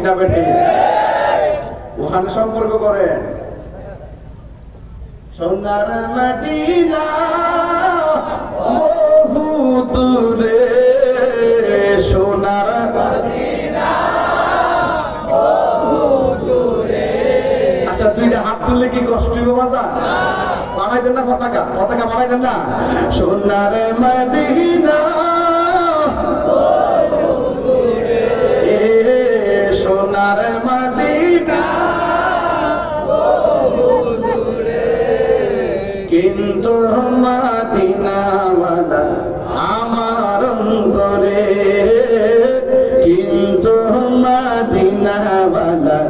না বেটি? ওখানে সম্পর্ক করেন। সোনার মদিনা বহু দূরে, সোনার মদিনা বহু দূরে। আচ্ছা দুইটা হাত তুললে কি কষ্ট হবে বাজার? বানাই দেন না পতাকা, পতাকা বানাই দেন না। সোনার মদিনা বহু দূরে, সোনার মদিনা বহু দূরে, কিন্তু মদিনাওয়ালা আমার অন্তরে, কিন্তু মদিনাওয়ালা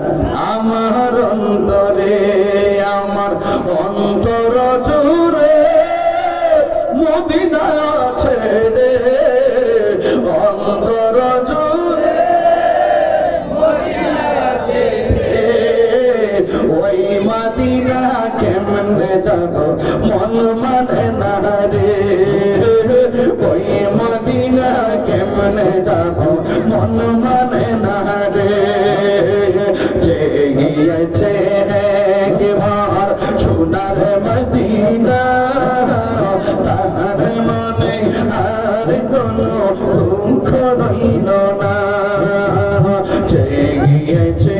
আমার অন্তরে, আমার অন্তর জুড়ে মদিনা আছে রে, অন্তর জুড়ে মদিনা আছে রে। ওই মদিনা কেমনে যাব মন মানে না রে, ওই মদিনা কেমনে যাব মন মানে না রে। যে গিয়েছে একবার সোনার মদিনা, তাহার মনে আর কোনো দুঃখ রইল না। যে গিয়েছে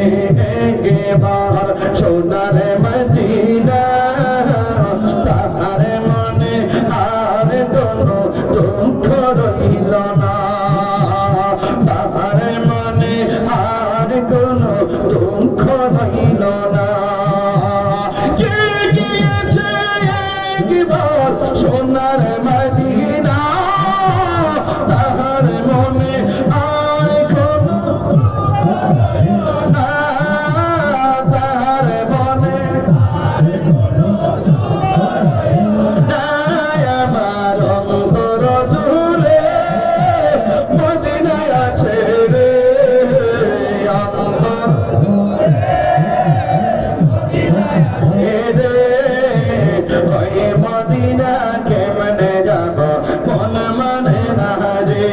একবার সোনার মদিনা, তাহার মনে আর কোনো দুঃখ রইল না, তাহার মনে আর কোনো দুঃখ রইল না। যে গিয়েছে একবার সোনার মদিনা, তাহার মনে আর কোনো না, তাহার মনে আর কোনো না। আমার অন্তর জুড়ে মদিনায় আছে রে, অন্তর জুড়ে মদিনায় আছে রে। ওই মদিনা কেমনে যাব মন মানে না রে,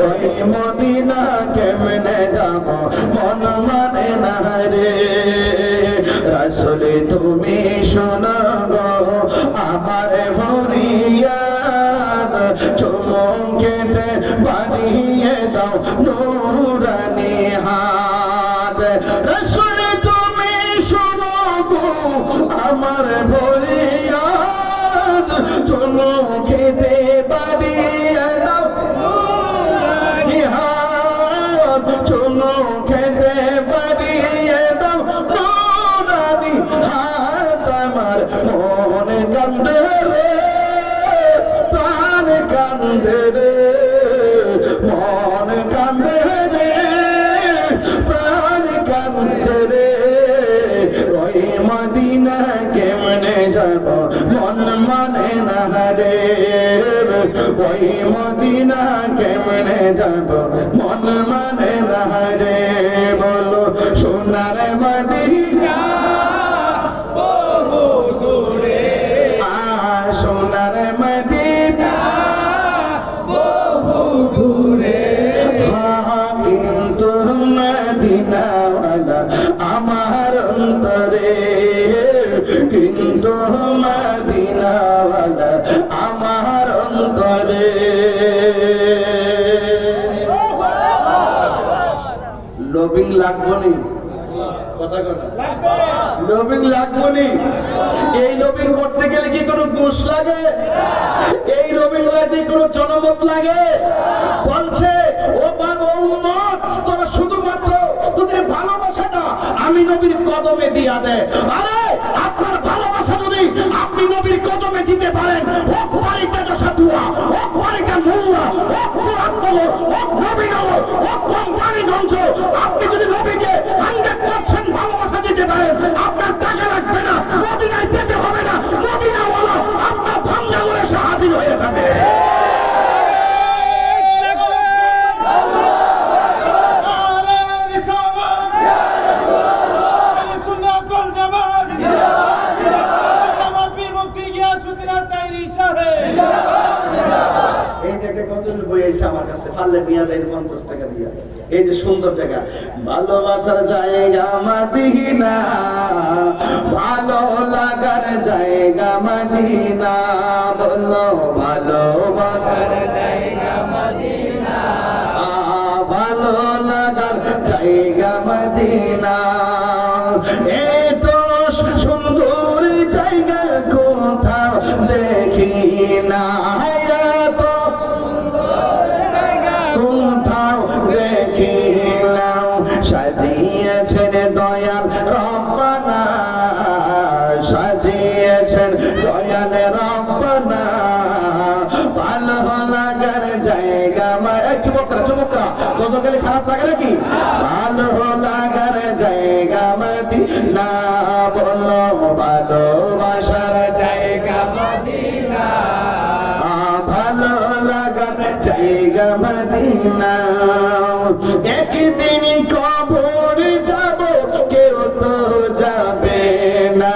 ওই মদিনা কেমনে যাব মন মানে না রে। রাসূল তুমি শোনো গো আমার ফরিয়াদ, চমকেতে বাড়িয়ে দাও নূরানি হাত। রাসূল তুমি শোনো গো আমার ফরিয়াদ, চমকেতে বাড়িয়ে দাও নূরানি হাত, চমকেতে বাড়িয়ে দাও নূরানি হাত। আমার মন কান্দে রে, প্রাণ কান্দে রে, মন কান্দে রে, প্রাণ কান্দে রে। ওই মদিনা কেমনে যাব মন মানে না রে, ওই মদিনা কেমনে যাব মন মানে না রে। বলো সোনার মদিনা বহু দূরে, সোনার মদিনা বহু দূরে, কিন্তু মদিনাওয়ালা আমার অন্তরে, কিন্তু মদিনাওয়ালা আমার অন্তরে। লবিং লাগবো নি? কথা কথা লবিং লাগবো নি? এই লবিং করতে গেলে কি কোনো ঘুষ লাগে? এই লবিং লাগতে কোনো জনমত লাগে? বলছে ও বাবা উম্মত, তোরা শুধুমাত্র তোদের ভালোবাসাটা আমি নবীর কদমে দিয়া দে। আরে আপনার ভালোবাসা যদি আপনি নবীর কদমে দিতে পারেন, হোক বাড়িটা দশাতুয়া, হোক বাড়িটা মোল্লা, হোক মুরাদনগর, হোক নবীনগর, হোক কোম্পানিগঞ্জ, আপনি যদি নবীকে 100% ভালোবাসা দিতে পারেন, আপনার টাকা লাগবে না, মদিনায় যেতে হবে না, মদিনাওয়ালা আপনার ভাঙ্গাগরে এসে হাজির হয়ে যাবে। এই যে একটা গজল বই এসে আমার কাছে, পারলে নিয়ে যায় 50 টাকা দিয়ে। এই যে সুন্দর জায়গা, ভালোবাসার জায়গা মদিনা, ভালো লাগার জায়গা মদিনা, বলো ভালোবাসার জায়গা মদিনা, ভালো লাগার জায়গা মদিনা। এত সুন্দর জায়গা কোথাও দেখি না, কোথাও দেখি না। সাজিয়েছেন দয়াল রব্বানা, সাজিয়েছেন দয়াল রব্বানা, ভালো লাগার জায়গা। চুমকরা চুমকরা গজল গেলে খারাপ লাগে নাকি? ভালো লাগার জায়গা মদিনা, বলো ভালোবাসার জায়গা মদিনা, ভালো লাগার জায়গা মদিনা। একদিন কবর যাব, কেউ তো যাবে না,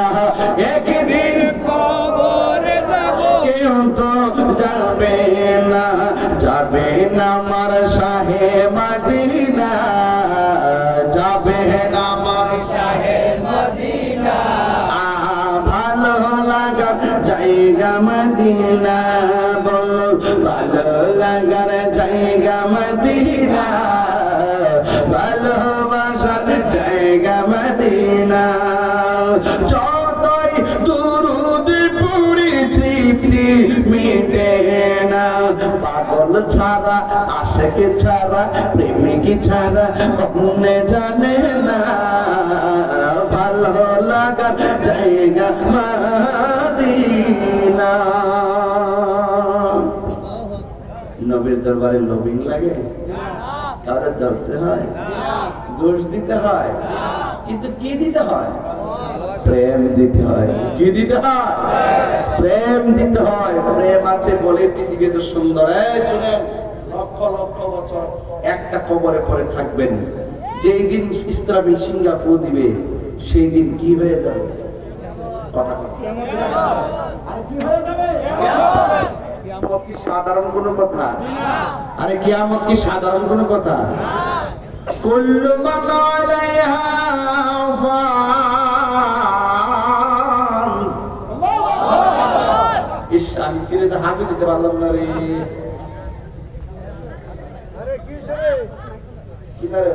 একদিন কবর যাব, কেউ তো যাবে না, যাবে না আমার শাহে মদিনা, যাবে না আমার শাহে মদিনা, ভালো লাগার জায়গা মদিনা, বলো ভালো লাগার জায়গা মদিনা, ভালোবাসার জায়গা মদিনা। যতই দুরুদ পড়ি তৃপ্তি মিটে না, পাগল ছাড়া আশেক ছাড়া প্রেমিক ছাড়া অন্য জানে না, ভালো লাগার জায়গা মদিনা। নবীর দরবারে লোভিং লাগে? কারো ধরতে হয়, ঘুষ দিতে হয়, কিন্তু কি দিতে হয়? প্রেম দিতে হয়। কি দিতে হয়? প্রেম দিতে হয়। প্রেম আছে বলে পৃথিবী তো সুন্দর। লক্ষ লক্ষ বছর একটা কবরে পড়ে থাকবেন, যেই দিন ইসরাফিল সিংহা ফু দিবে সেই দিন কি হয়ে যাবে? কথা আরে কি হয়ে যাবে? কিয়ামত কি সাধারণ কোনো কথা? আরে কিয়ামত কি সাধারণ কোনো কথা? কুল্লু মান আলাইহা ফান। ইস, আমি কিরে তো হাফিজ হতে পারলাম না রে। আরে কি রে? কি করে?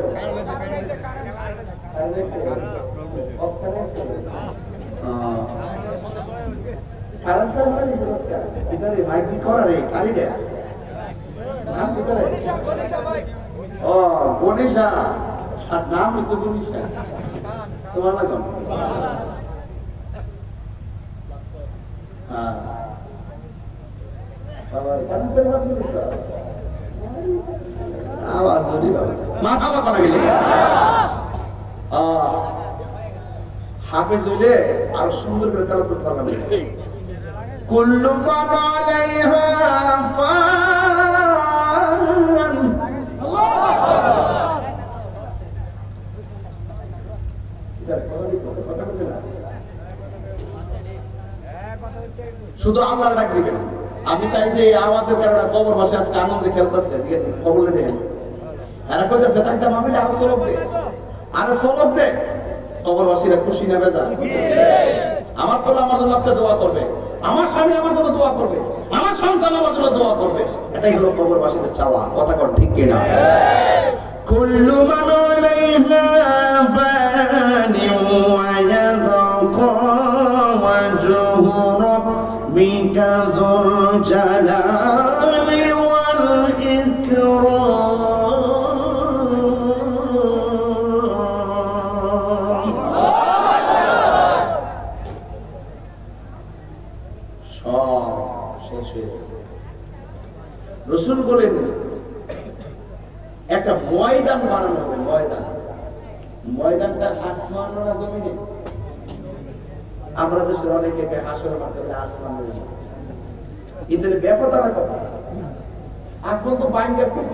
গণেশা নাম হইতো গণেশা। মাথা বাবা না গেলে হাফেজ হইলে আরো সুন্দর করে তারা করতে পারলাম। কুল্লু মান আলাইহা ফান। শুধু আল্লাহর ডাক দিবেন। আমি চাই যে আমাদের কারণে কবরবাসী আজকে আনন্দে খেলতেছে, খবরে দেখেন এরা কইতেছে ডাক্তার মাহফিলে আরো সরব দে, আরো সরব দে। কবরবাসীরা খুশি না বেজা? আমার পোলা আমার জন্য আজকে দোয়া করবে, আমার স্বামী আমার জন্য দোয়া করবে, আমার সন্তান আমার জন্য দোয়া করবে। এটাই হলো কবরবাসীদের চাওয়া। কথা কর ঠিক কিনা? কুল্লু মান আলাইহা ফানি ওয়া ইয়াবকা ওয়াজহু রাব্বিকা যুল জালালি ওয়াল ইকরাম। রসুল বলেন একটা ময়দান বানানো হবে। ময়দান, ময়দানটা আসমান না জমিনে? আমরা দেশের অনেকে হাসর মারতে আসমান, এদের ব্যাপারটা কথা। আসমান তো বাইরে খুব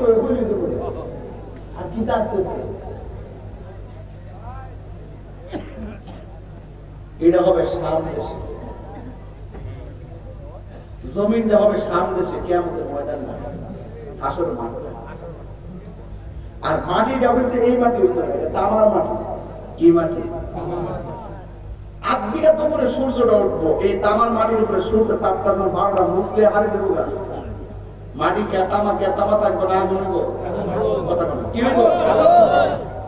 আর কি আছে? এটা হবে সামনে দেশে, জমিনটা হবে সামনে দেশে, কিয়ামতের ময়দান না, হাসর মাঠ। আর মাটিটা হইতে এই মাটি হইতে হবে, এটা তামার মাটি। কি মাটি? 8 বিঘা তো উপরে সূর্যটা উঠবো, এই তামার মাটির উপরে সূর্যের তাপটা যখন 12টা মুখলে হারিয়ে যাবো গা, মাটি কেতামা থাকবো না, আগুন হইব। কথা বলে কি হইব?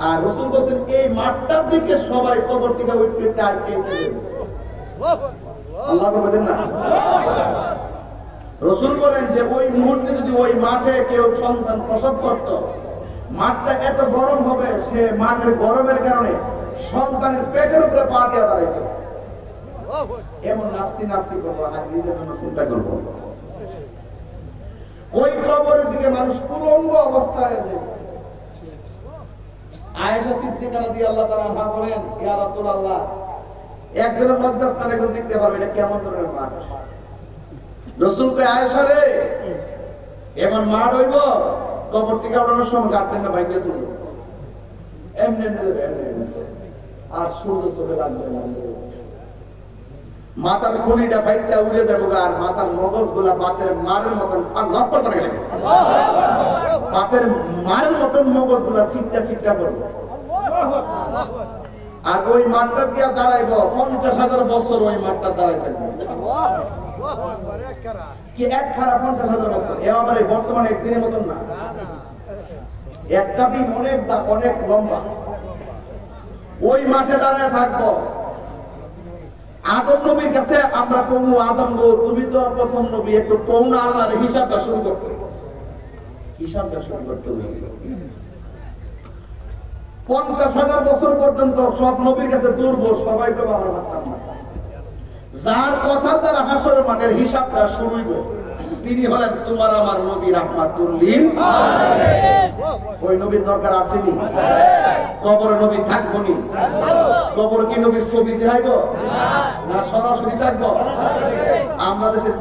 আর রাসূল বলেন এই মাঠটার দিকে সবাই কবর থেকে উঠতে চায়, কে আল্লাহ বলেন না। রাসূল বলেন যে ওই মুহূর্তে যদি ওই মাঠে কেউ সন্তান প্রসব করত, মাঠটা এত গরম হবে, সে মাঠের গরমের কারণে সন্তানের পেটের উপরে পা দিয়ে দাঁড়াইত। এমন নাফসি করবো, আর নিজের জন্য চিন্তা করবো। ওই কবরের দিকে মানুষ উলঙ্গ অবস্থায় আছে। আয়েশা সিদ্দিকা রাদিয়াল্লাহু তাআলা আনহা বলেন, ইয়া রাসূলুল্লাহ, একজনের লজ্জাস্থানে এখন দেখতে পারবে এটা কেমন ধরনের মাঠ? রাসূল কয়, আয়েশা রে, এমন মাঠ হইব কবর থেকে ওঠানোর সময় গাঁটটা না ভাঙিয়ে তুলবে, এমনি আর সূর্য চোখে লাগবে না, মাথার খুলিটা ফাইটটা উড়ে যাবো, আর মাথার মগজ গুলা বাতের মারের মতন লপ্পর করে গেলে, বাতের মারের মতন মগজ গুলা সিটটা পড়বে। আর ওই মাঠটা দিয়া দাঁড়াইব 50,000 বছর, ওই মাঠটা দাঁড়াই থাকবে কি এক খারাপ 50,000 বছর। এ আবার এই বর্তমানে একদিনের মতন না, একটা দিন অনেক লম্বা। ওই মাঠে দাঁড়ায় থাকবো। আদম নবীর কাছে আমরা কমু, আদম গো তুমি তো প্রথম নবী, একটু কৌনা আল্লাহর হিসাবটা শুরু করতে হবে। 50,000 বছর পর্যন্ত সব নবীর কাছে দুর্বল, সবাই তো আমরা মানতাম না। যার কথার দ্বারা হাসরের মাঠের হিসাবটা শুরু হইব, তিনি হলেন তোমার আমার নবী রাহমাতুল লিল আলামিন। ওই নবীর দরকার আসেনি? কবরে নবী থাকবো নি? কবরে কি নবীর ছবি দেখাইব না সরাসরি থাকবো? আমরা দেশের